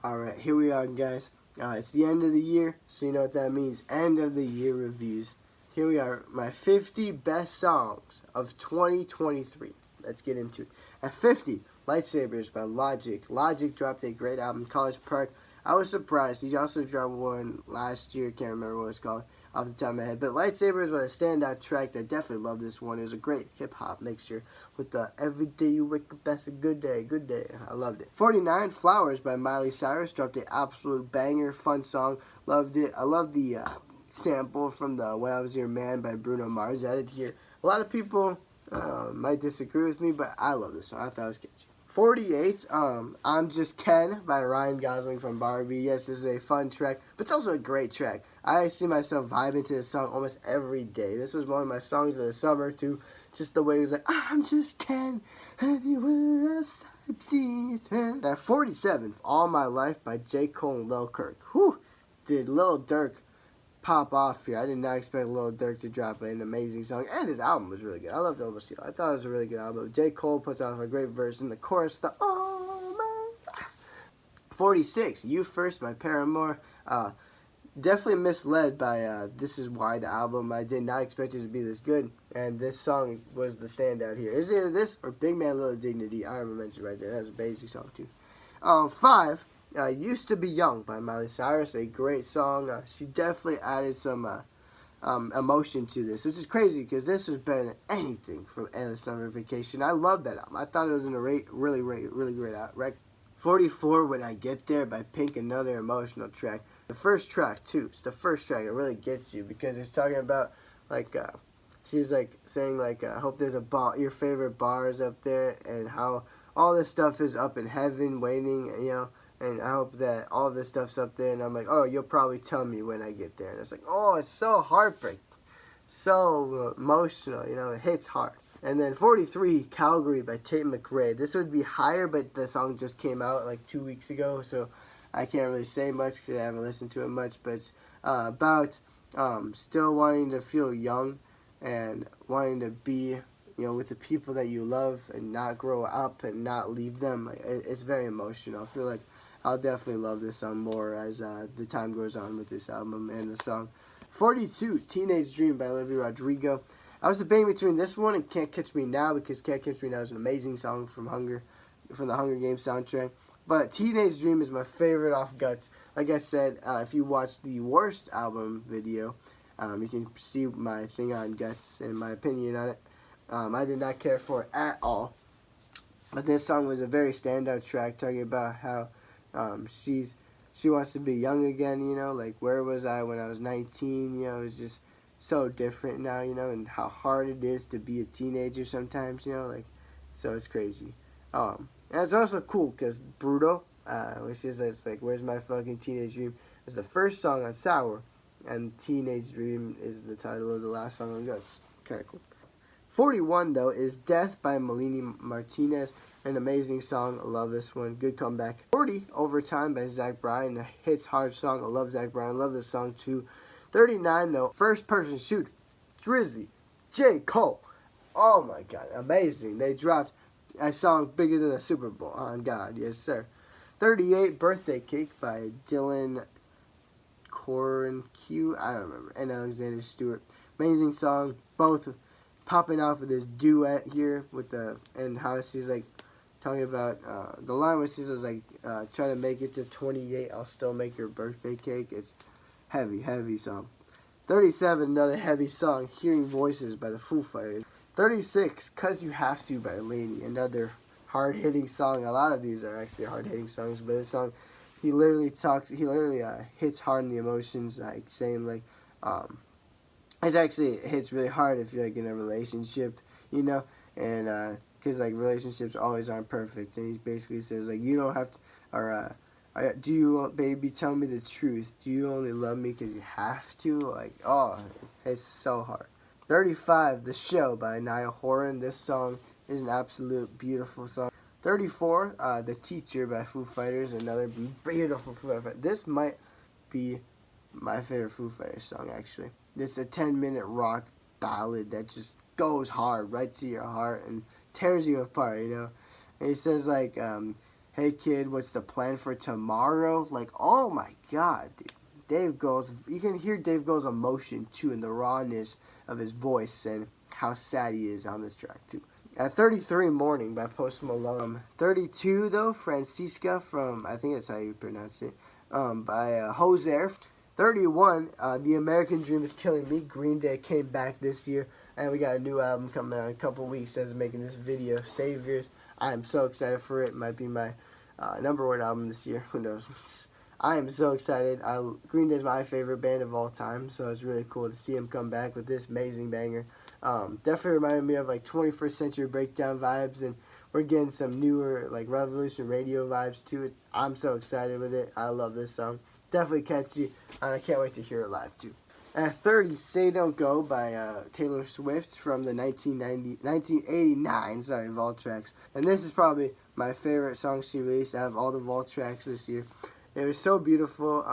Alright, here we are, guys. It's the end of the year, so you know what that means. End of the year reviews. Here we are, my 50 best songs of 2023. Let's get into it. At 50, Lightsabers by Logic. Logic dropped a great album, College Park. I was surprised. He also dropped one last year. Can't remember what it's called off the top of my head. But Lightsabers was a standout track. I definitely love this one. It was a great hip-hop mixture with the every day you wake up, that's a good day, good day. I loved it. 49, Flowers by Miley Cyrus. Dropped an absolute banger, fun song. Loved it. I love the sample from the When I Was Your Man by Bruno Mars added here. A lot of people might disagree with me, but I love this song. I thought it was catchy. 48, I'm Just Ken by Ryan Gosling from Barbie. Yes, this is a fun track, but it's also a great track. I see myself vibing to this song almost every day. This was one of my songs of the summer, too. Just the way it was like, I'm just Ken, anywhere else I see it. At 47, All My Life by J. Cole and Lil Durk. Whew, did Lil Durk pop off here. I did not expect Lil Durk to drop an amazing song, and his album was really good. I loved Overseal. I thought it was a really good album. J. Cole puts off a great verse in the chorus. The oh my 46, You First by Paramore. Definitely misled by This Is Why, the album. I did not expect it to be this good, and this song was the standout here. Is either this or Big Man Little Dignity. I remember mentioned right there. That was a basic song too. 5, Used to Be Young by Miley Cyrus, a great song. She definitely added some emotion to this, which is crazy because this was better than anything from Endless Summer Vacation. I love that album. I thought it was a really great record. 44, When I Get There by Pink, another emotional track. The first track, too. It's the first track. It really gets you because it's talking about, like, she's, like, saying, like, I hope there's a bar, your favorite bar is up there, and how all this stuff is up in heaven waiting, you know, and I hope that all this stuff's up there, and I'm like, oh, you'll probably tell me when I get there. And it's like, oh, it's so heartbreaking, so emotional, you know, it hits hard. And then 43, Calgary by Tate McRae. This would be higher, but the song just came out like 2 weeks ago, so I can't really say much because I haven't listened to it much. But it's about still wanting to feel young and wanting to be, you know, with the people that you love and not grow up and not leave them. It's very emotional. I feel like I'll definitely love this song more as the time goes on with this album and the song. 42, Teenage Dream by Olivia Rodrigo. I was debating between this one and Can't Catch Me Now because Can't Catch Me Now is an amazing song from the Hunger Games soundtrack. But Teenage Dream is my favorite off Guts. Like I said, if you watch the Worst album video, you can see my thing on Guts and my opinion on it. I did not care for it at all. But this song was a very standout track talking about how she wants to be young again, you know, like where was I when I was 19, you know, it's just so different now, you know, and how hard it is to be a teenager sometimes, you know, like, so it's crazy. And it's also cool because Brutal, which is like, Where's My Fucking Teenage Dream, is the first song on Sour, and Teenage Dream is the title of the last song on Guts. Kind of cool. 41, though, is Death by Melanie Martinez. An amazing song. I love this one. Good comeback. 40, Overtime by Zach Bryan. A hits hard song. I love Zach Bryan. I love this song, too. 39, though, First Person Shooter. Drizzy. J. Cole. Oh, my God. Amazing. They dropped a song bigger than a Super Bowl. On God. Yes, sir. 38, Birthday Cake by Dylan Corenque. I don't remember. And Alexander Stewart. Amazing song. Both popping off of this duet here with and how she's like talking about the line where she says like try to make it to 28, I'll still make your birthday cake. It's heavy song. 37, another heavy song, Hearing Voices by the Foo Fighters. 36, Cause You Have To by Lady, another hard-hitting song. A lot of these are actually hard-hitting songs, but this song he literally hits hard in the emotions, like saying like it hits really hard if you're like in a relationship, you know, and because like relationships always aren't perfect, and he basically says like you don't have to, or do you, baby, tell me the truth? Do you only love me because you have to? Like, oh, it's so hard. 35, The Show by Niall Horan. This song is an absolute beautiful song. 34, The Teacher by Foo Fighters, another beautiful Foo Fighters. This might be my favorite Foo Fighters song, actually. It's a 10-minute rock ballad that just goes hard right to your heart and tears you apart, you know. And he says, like, Hey Kid, what's the plan for tomorrow? Like, oh my god, dude. Dave Grohl's, you can hear Dave Grohl's emotion too in the rawness of his voice and how sad he is on this track too. At 33, Morning by Post Malone. 32 though, Francisca from, I think that's how you pronounce it, by Hozier. 31, The American Dream is Killing Me. Green Day came back this year, and we got a new album coming out in a couple weeks as I'm making this video, Saviors. I'm so excited for it. It might be my #1 album this year. Who knows? I am so excited. Green Day is my favorite band of all time, so it's really cool to see him come back with this amazing banger. Definitely reminded me of like 21st Century Breakdown vibes, and we're getting some newer like Revolution Radio vibes to it. I'm so excited with it. I love this song. Definitely catchy, and I can't wait to hear it live too. At 30, Say Don't Go by Taylor Swift from the 1989 Vault tracks. And this is probably my favorite song she released out of all the Vault tracks this year. It was so beautiful,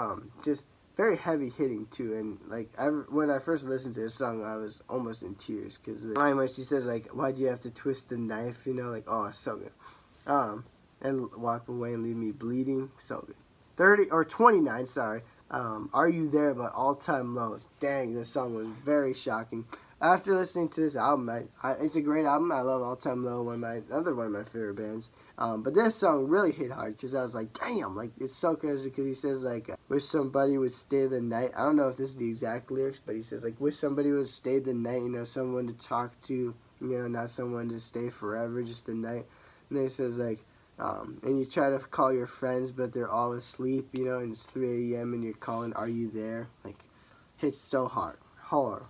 just very heavy hitting too. And like when I first listened to this song, I was almost in tears because the line where she says like, "Why'd you have to twist the knife?" You know, like, oh, it's so good. And walk away and leave me bleeding, so good. 29, sorry. Are You There by All Time Low. Dang, this song was very shocking. After listening to this album, it's a great album. I love All Time Low, another one of my favorite bands. But this song really hit hard because I was like, damn, like it's so crazy because he says like, wish somebody would stay the night. I don't know if this is the exact lyrics, but he says like, wish somebody would stay the night. You know, someone to talk to. You know, not someone to stay forever, just the night. And then he says like, and you try to call your friends, but they're all asleep, you know, and it's 3 a.m. and you're calling, are you there? Like, hits so hard. Horror.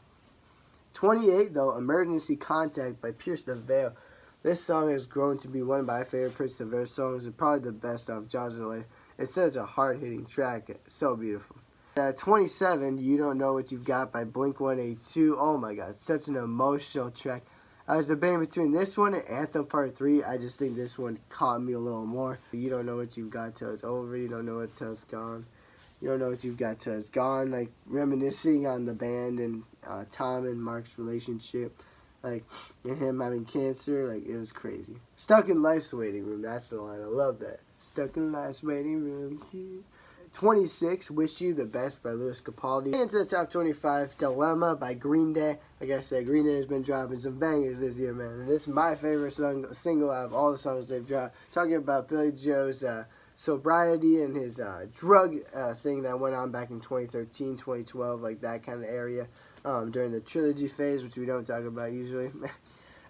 28, though, Emergency Contact by Pierce the Veil. This song has grown to be one of my favorite Pierce the Veil songs and probably the best of Jaws of Life. It's such a hard-hitting track. It's so beautiful. At 27, You Don't Know What You've Got by Blink-182. Oh my god, such an emotional track. I was debating between this one and Anthem Part 3. I just think this one caught me a little more. You don't know what you've got till it's over. You don't know what till it's gone. You don't know what you've got till it's gone. Like, reminiscing on the band and Tom and Mark's relationship. Like, and him having cancer. Like, it was crazy. Stuck in Life's Waiting Room. That's the line. I love that. Stuck in Life's Waiting Room. Yeah. 26, Wish You the Best by Lewis Capaldi. Into the top 25, Dilemma by Green Day. Like I said, Green Day has been dropping some bangers this year, man. And this is my favorite single out of all the songs they've dropped. Talking about Billy Joe's sobriety and his drug thing that went on back in 2013, 2012, like that kind of area during the trilogy phase, which we don't talk about usually.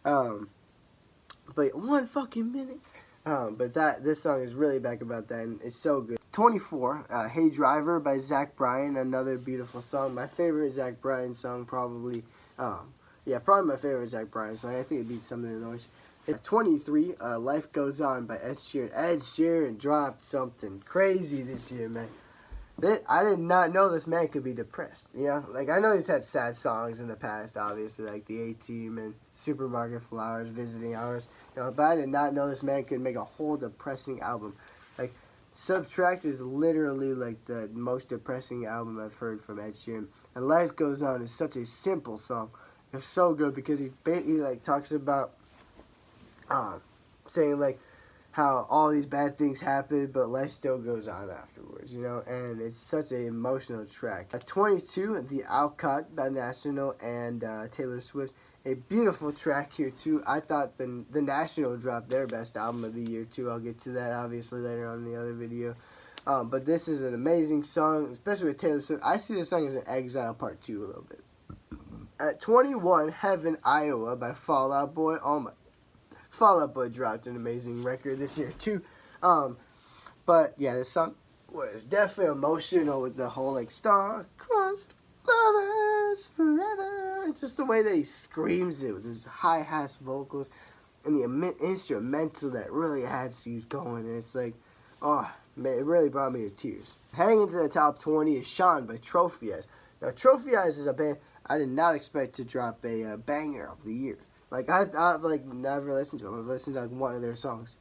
But one fucking minute. But this song is really back about that, and it's so good. 24, Hey Driver by Zach Bryan, another beautiful song. My favorite Zach Bryan song, probably. Probably my favorite Zach Bryan song. I think it beats Something in the Noise. At 23, Life Goes On by Ed Sheeran. Ed Sheeran dropped something crazy this year, man. I did not know this man could be depressed. You know, like I know he's had sad songs in the past, obviously, like the A-Team and Supermarket Flowers, Visiting Hours. You know, but I did not know this man could make a whole depressing album. Like, Subtract is literally like the most depressing album I've heard from Ed Sheeran. And Life Goes On is such a simple song. It's so good because he like talks about saying like how all these bad things happen, but life still goes on afterwards, you know, and it's such an emotional track. At 22, The Alcott by National and Taylor Swift. A beautiful track here, too. I thought the National dropped their best album of the year, too. I'll get to that, obviously, later on in the other video. But this is an amazing song, especially with Taylor Swift. I see this song as an Exile Part 2 a little bit. At 21, Heaven, Iowa by Fall Out Boy. Oh, my. Fall Out Boy dropped an amazing record this year, too. But, yeah, this song was definitely emotional with the whole, like, star-crossed lovers forever. It's just the way that he screams it with his high-hat vocals and the instrumental that really adds to you going. And it's like, oh, man, it really brought me to tears. Heading into the top 20 is Sean by Trophy Eyes. Now, Trophy Eyes is a band I did not expect to drop a banger of the year. Like, I've like, never listened to them. I've listened to, like, one of their songs.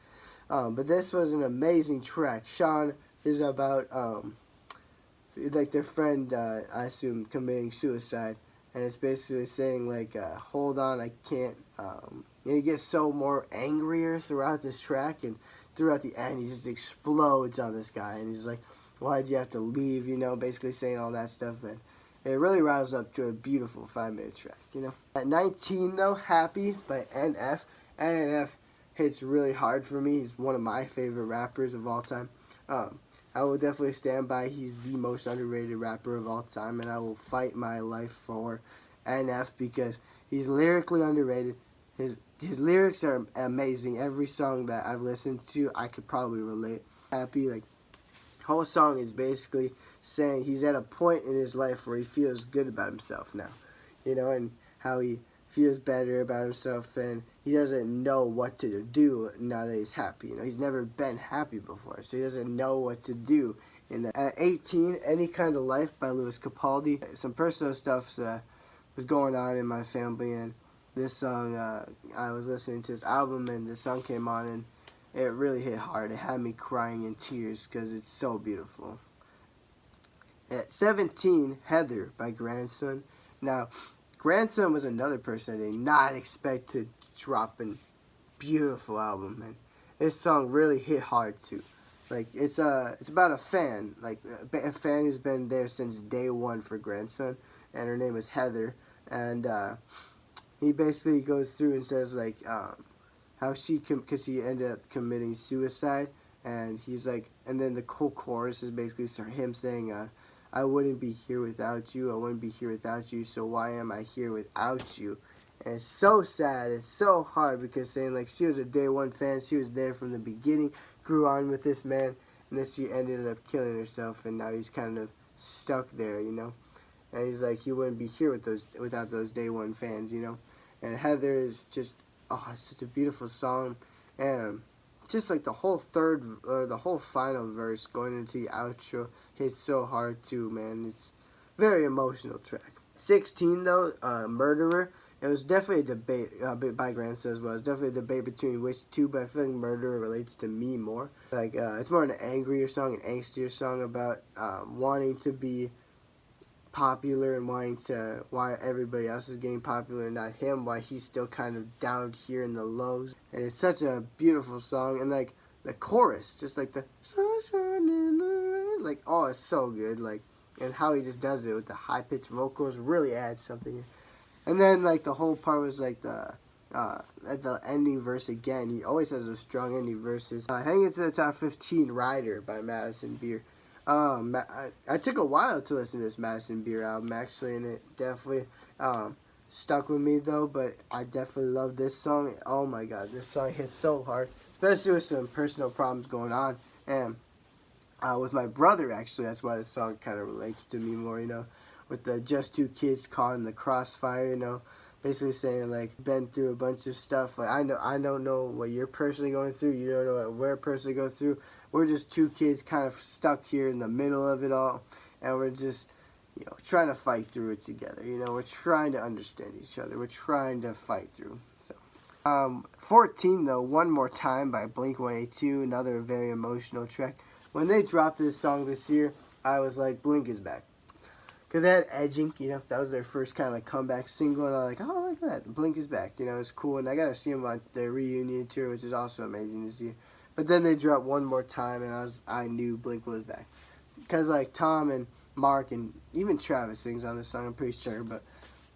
But this was an amazing track. Sean is about, like, their friend, I assume, committing suicide. And it's basically saying, like, hold on, I can't, and he gets so more angrier throughout this track. And throughout the end, he just explodes on this guy, and he's like, why'd you have to leave, basically saying all that stuff, and it really riles up to a beautiful 5-minute track. At 19, though, Happy by NF. NF hits really hard for me. He's one of my favorite rappers of all time. I will definitely stand by he's the most underrated rapper of all time, and I will fight my life for NF because he's lyrically underrated. His lyrics are amazing. Every song that I've listened to, I could probably relate. Happy, whole song is basically saying he's at a point in his life where he feels good about himself now, and how he feels better about himself, and he doesn't know what to do now that he's happy. He's never been happy before, so he doesn't know what to do. At 18, Any Kind of Life by Lewis Capaldi. Some personal stuff was going on in my family, and this song, I was listening to this album, and the song came on, and it really hit hard. It had me crying in tears because it's so beautiful. At 17, Heather by Grandson. Now, Grandson was another person I did not expect to drop a beautiful album, and this song really hit hard too. It's about a fan, a fan who's been there since day one for Grandson, and her name is Heather, and he basically goes through and says how because he ended up committing suicide, and he's and then the whole chorus is basically him saying, I wouldn't be here without you, I wouldn't be here without you, so why am I here without you? And it's so sad, it's so hard, because saying she was a day one fan, she was there from the beginning, grew on with this man, and then she ended up killing herself, and now he's kind of stuck there, and he's he wouldn't be here without those day one fans, and Heather is just, it's such a beautiful song, and just the whole the whole final verse going into the outro hits so hard too, man. It's very emotional track. 16, though, Murderer. It was definitely a debate by Grandson as well. It's definitely a debate between which two, but I feel like Murderer relates to me more. It's more an angrier song, an angstier song about wanting to be popular and why everybody else is getting popular and not him, why he's still kind of down here in the lows. And it's such a beautiful song, and the chorus, just the sunshine in the rain, oh, it's so good, and how he just does it with the high-pitched vocals really adds something. And then the whole part was at the ending verse again. He always has those strong ending verses. Hanging to the Top 15, Rider by Madison Beer. I took a while to listen to this Madison Beer album, actually, and it definitely stuck with me, though, but I definitely love this song. Oh my god, this song hits so hard, especially with some personal problems going on, and with my brother, actually. That's why this song kind of relates to me more, with the just two kids caught in the crossfire, basically saying been through a bunch of stuff. I don't know what you're personally going through, you don't know what we're personally going through. We're just two kids kind of stuck here in the middle of it all, and we're just trying to fight through it together. We're trying to understand each other, we're trying to fight through. So 14, though, One More Time by Blink-182, another very emotional track. When they dropped this song this year, I was like, Blink is back. Because they had Edging, that was their first kind of comeback single, and I was like, oh, look at that, Blink is back, it's cool, and I got to see them on their reunion tour, which is also amazing to see. But then they dropped One More Time, and I knew Blink was back. Because Tom and Mark and even Travis sings on this song, I'm pretty sure, but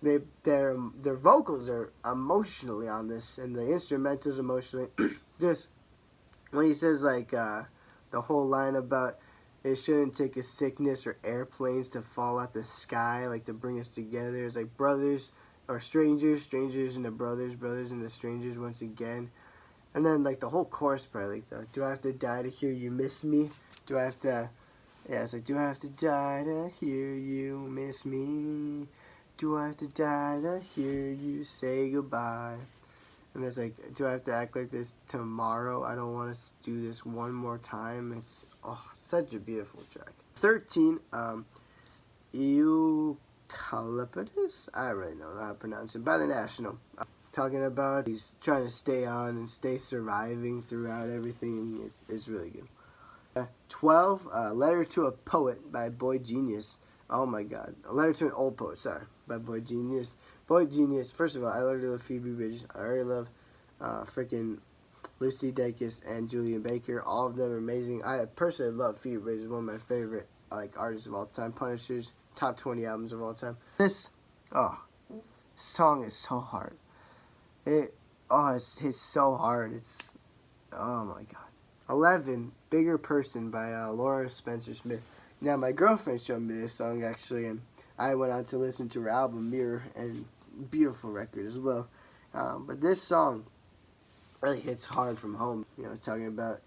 their vocals are emotionally on this, and the instrumentals emotionally. Just when he says the whole line about it shouldn't take a sickness or airplanes to fall out the sky, to bring us together. It's brothers or strangers into brothers, brothers into strangers once again. And then the whole chorus part, do I have to die to hear you miss me? Do I have to, it's do I have to die to hear you miss me? Do I have to die to hear you say goodbye? And there's do I have to act like this tomorrow? I don't want to do this one more time. It's such a beautiful track. 13, Eucalyptus? I really don't know how to pronounce it. By The National. Talking about he's trying to stay on and stay surviving throughout everything. It's really good. 12, Letter to a Poet by Boy Genius. Oh my god. A Letter to an Old Poet, sorry, by Boy Genius. Boy Genius, first of all, I already love Phoebe Bridgers. I already love freaking Lucy Dacus and Julian Baker. All of them are amazing. I personally love Phoebe Bridgers, one of my favorite artists of all time. Punishers, top 20 albums of all time. This song is so hard. It hits so hard. It's, oh my god. 11, Bigger Person by Laura Spencer Smith. Now my girlfriend showed me this song actually, and I went on to listen to her album Mirror, and beautiful record as well. But this song really hits hard from home. You know, talking about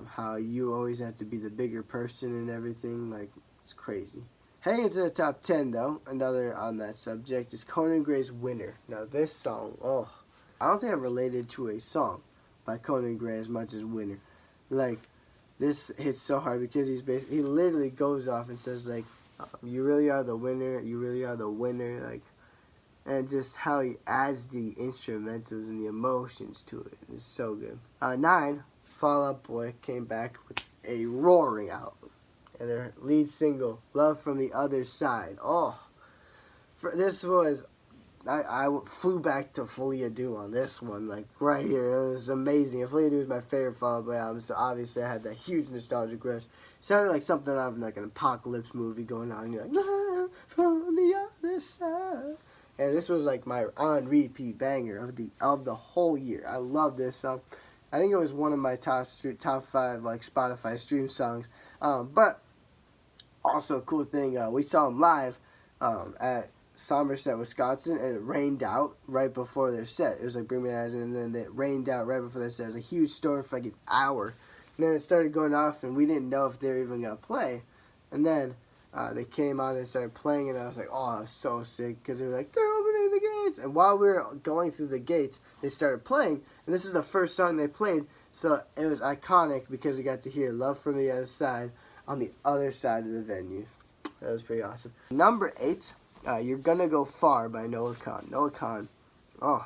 how you always have to be the bigger person and everything. Like, it's crazy. Heading into the top 10 though, another on that subject is Conan Gray's Winner. Now this song, I don't think I've related to a song by Conan Gray as much as Winner. Like, this hits so hard because he literally goes off and says like, you really are the winner, you really are the winner, like, and just how he adds the instrumentals and the emotions to it is so good. 9, Fall Out Boy came back with a roaring album, and their lead single, Love from the Other Side. This was, I flew back to Folie à Deux on this one, like right here. It was amazing. And Folie à Deux is my favorite Fall Out Boy album, so obviously I had that huge nostalgic rush. It sounded like something out of like an apocalypse movie going on. You're like, Love from the Other Side. And this was like my on repeat banger of the whole year. I love this song. I think it was one of my top 5 like Spotify stream songs. But also a cool thing, we saw him live at Somerset, Wisconsin, and it rained out right before their set. It was like Bring Me the Horizon, and then it rained out right before their set. It was a huge storm for like an hour. And then it started going off, and we didn't know if they were even going to play. And then they came on and started playing, and I was like, I was so sick, because they were like, they're opening the gates. And while we were going through the gates, they started playing, and this is the first song they played, so it was iconic because we got to hear Love from the Other Side on the other side of the venue. That was pretty awesome. Number 8, You're Gonna Go Far by Noah Kahan. Noah Kahan, I'm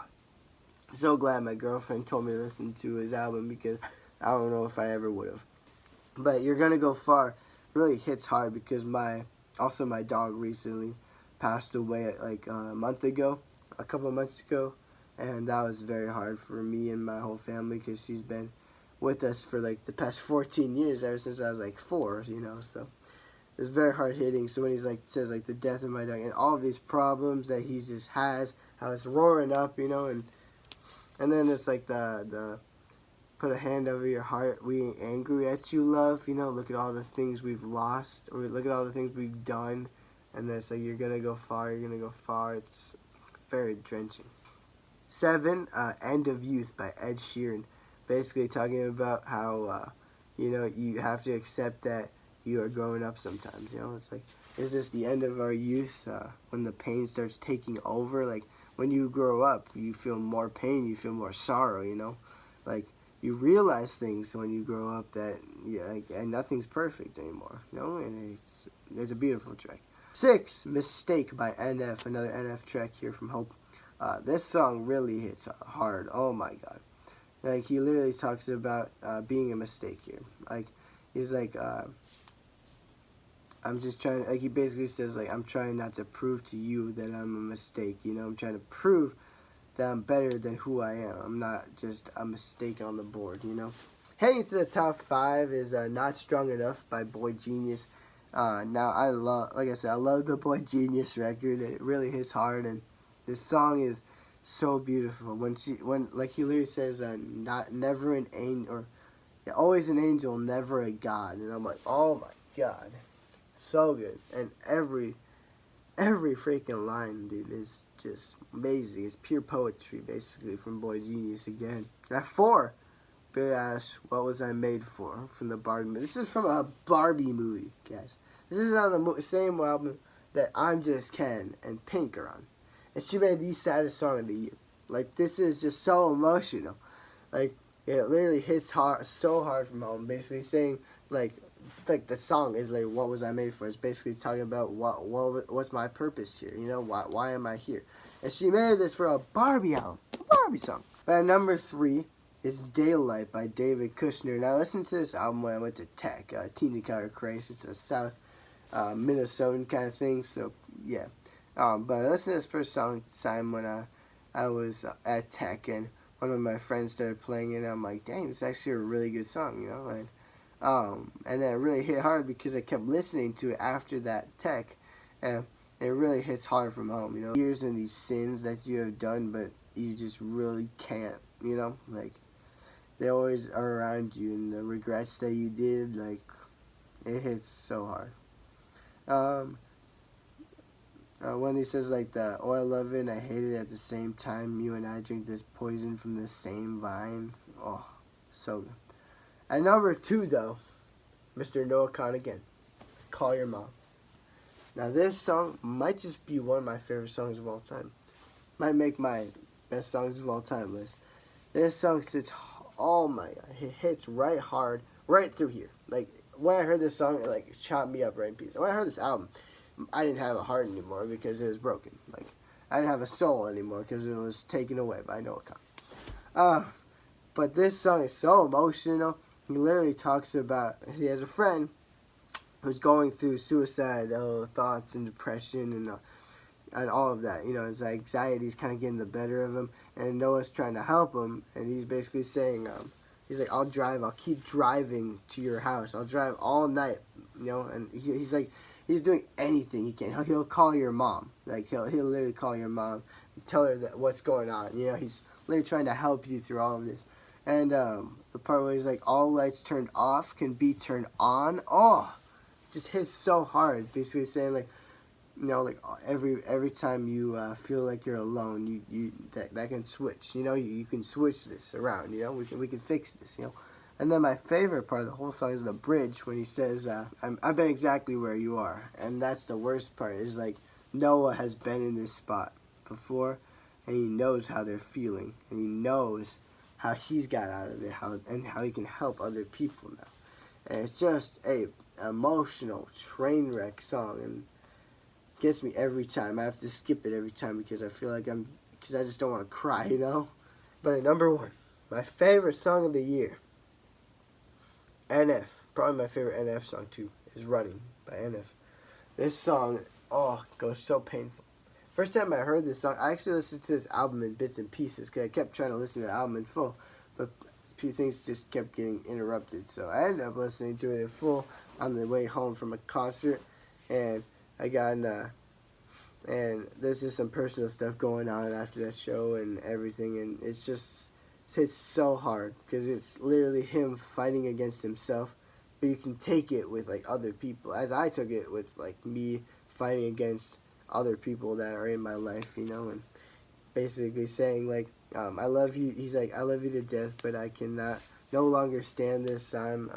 so glad my girlfriend told me to listen to his album, because I don't know if I ever would have. But You're Gonna Go Far really hits hard because my dog recently passed away like a couple months ago, and that was very hard for me and my whole family because she's been with us for like the past 14 years, ever since I was like 4, so it's very hard hitting. So when he's like says like the death of my dog and all of these problems that he just has, how it's roaring up, and then it's like the put a hand over your heart, we ain't angry at you, love, look at all the things we've lost, or look at all the things we've done, and then it's like, you're gonna go far, you're gonna go far. It's very drenching. 7, End of Youth by Ed Sheeran, basically talking about how, you have to accept that you are growing up sometimes, it's like, is this the end of our youth, when the pain starts taking over? Like, when you grow up, you feel more pain, you feel more sorrow, like, you realize things when you grow up that, and nothing's perfect anymore, and it's a beautiful track. 6, Mistake by NF, another NF track here from Hope. This song really hits hard, oh my god. Like, he literally talks about being a mistake here. Like, he's like, I'm just trying, like, he basically says, like, I'm trying not to prove to you that I'm a mistake, I'm trying to prove that I'm better than who I am. I'm not just a mistake on the board, Heading to the top 5 is Not Strong Enough by Boy Genius. Now, I love the Boy Genius record. It really hits hard, and this song is so beautiful. When like he literally says, never an angel, or always an angel, never a god. And I'm like, oh my god, so good. And every freaking line, dude, is just amazing. It's pure poetry, basically, from Boy Genius again. At 4, Billie Eilish, What Was I Made For, from the Barbie movie. This is from a Barbie movie, guys. This is on the same album that I'm Just Ken and Pink are on. And she made the saddest song of the year. Like, this is just so emotional. Like, it literally hits hard, so hard from home. Basically saying, like the song is like, what was I made for? It's basically talking about what's my purpose here? Why am I here? And she made this for a Barbie album, a Barbie song. But at number 3 is Daylight by David Kushner. Now, I listened to this album when I went to Tech, Teens Encounter Christ. It's a South Minnesotan kind of thing, so yeah. But I listened to this first song time when I was at Tech, and one of my friends started playing it, and I'm like, dang, this is actually a really good song, you know. And then it really hit hard because I kept listening to it after that tech, and it really hits hard from home, you know. Years and these sins that you have done, but you just really can't, you know. Like, they always are around you, and the regrets that you did, like, it hits so hard. When he says, like, oh, I love it and I hate it at the same time. You and I drink this poison from the same vine. Oh, so good. At number 2, though, Mr. Noah Kahan again. Call Your Mom. Now, this song might just be one of my favorite songs of all time. Might make my best songs of all time list. This song sits, oh my God, it hits right hard, right through here. Like, when I heard this song, it, like, chopped me up right in pieces. When I heard this album, I didn't have a heart anymore because it was broken. Like, I didn't have a soul anymore because it was taken away by Noah Kahan. But this song is so emotional. He literally talks about, he has a friend who's going through suicidal thoughts and depression and all of that. You know, his anxiety's kind of getting the better of him, and Noah's trying to help him, and he's basically saying, he's like, I'll keep driving to your house. I'll drive all night, you know, and he's like, he's doing anything he can. He'll call your mom. Like, he'll literally call your mom and tell her that what's going on. You know, he's literally trying to help you through all of this. And the part where he's like, all lights turned off can be turned on. Oh, it just hits so hard. Basically saying, like, you know, like, every time you feel like you're alone, that can switch. You know, you can switch this around. You know, we can fix this. You know. And then my favorite part of the whole song is the bridge when he says, I've been exactly where you are. And that's the worst part, is like, Noah has been in this spot before, and he knows how they're feeling, and he knows how he's got out of it, how he can help other people now. And it's just a emotional train wreck song, and gets me every time. I have to skip it every time because I feel like because I just don't want to cry, you know. But at number 1, my favorite song of the year, NF, probably my favorite NF song too, is Running by NF. This song, goes so painful. First time I heard this song, I actually listened to this album in bits and pieces because I kept trying to listen to the album in full, but a few things just kept getting interrupted. So I ended up listening to it in full on the way home from a concert, and I got and there's just some personal stuff going on after that show and everything, and it hits so hard because it's literally him fighting against himself, but you can take it with, like, other people, as I took it with, like, me fighting against other people that are in my life, you know, and basically saying, like, I love you. He's like, I love you to death, but I cannot no longer stand this. I'm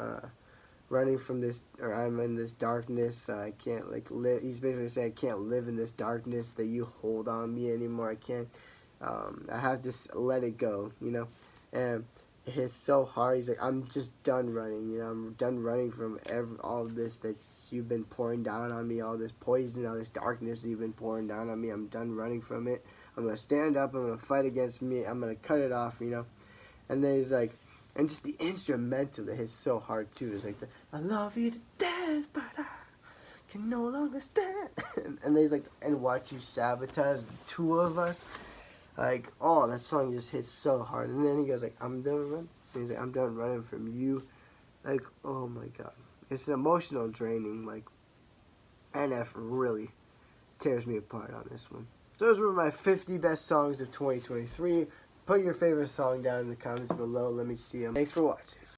running from this, or I'm in this darkness. I can't, like, live. He's basically saying, I can't live in this darkness that you hold on me anymore. I can't. I have to let it go, you know. And it hits so hard. He's like, I'm just done running, you know. I'm done running from all of this that you've been pouring down on me, all this poison, all this darkness that you've been pouring down on me. I'm done running from it. I'm going to stand up. I'm going to fight against me. I'm going to cut it off, you know. And then he's like, and just the instrumental that hits so hard too is like, I love you to death, but I can no longer stand. And then he's like, and watch you sabotage the two of us. Like, oh, that song just hits so hard. And then he goes like, I'm done running. And he's like, I'm done running from you. Like, oh my God. It's an emotional draining. Like, NF really tears me apart on this one. So those were my 50 best songs of 2023. Put your favorite song down in the comments below. Let me see them. Thanks for watching.